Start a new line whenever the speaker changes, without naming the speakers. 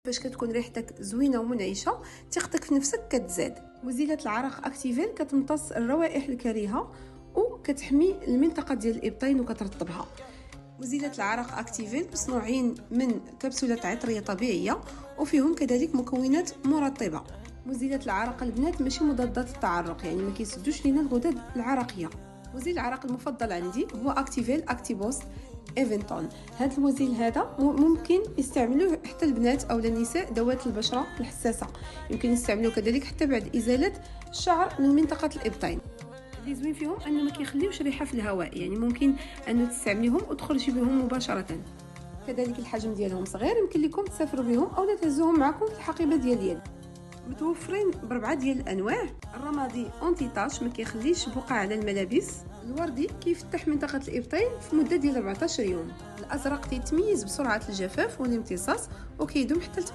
باش كتكون ريحتك زوينه ومنعشه، ثقتك في نفسك كتزاد. مزيله العرق اكتيفيل كتمتص الروائح الكريهه وكتحمي المنطقه ديال الابطين وكترطبها. مزيله العرق اكتيفيل مصنوعين من كبسولات عطريه طبيعيه وفيهم كذلك مكونات مرطبه. مزيله العرق البنات ماشي مضادات التعرق، يعني ما كيسدوش لينا الغدد العرقيه. مزيل العرق المفضل عندي هو اكتيفيل اكتيبوست ايفنتون. هذا المزيل هذا ممكن يستعملوه حتى البنات او النساء ذوات البشره الحساسه، يمكن يستعملوه كذلك حتى بعد ازاله الشعر من منطقه الابطين. اللي زوين فيهم انه ما كيخليوش ريحه في الهواء، يعني ممكن انه تستعمليهم وتخرجي بهم مباشره. كذلك الحجم ديالهم صغير، يمكن لكم تسافروا بهم او تهزوهم معكم في الحقيبه ديال اليد. متوفرين ب4 ديال الانواع. الرمادي اونتي تاش ما كيخليش بقع على الملابس، الوردي كيفتح منطقه الابطين في مده ديال 14 يوم، الازرق تيتميز بسرعه الجفاف والامتصاص وكيدوم حتى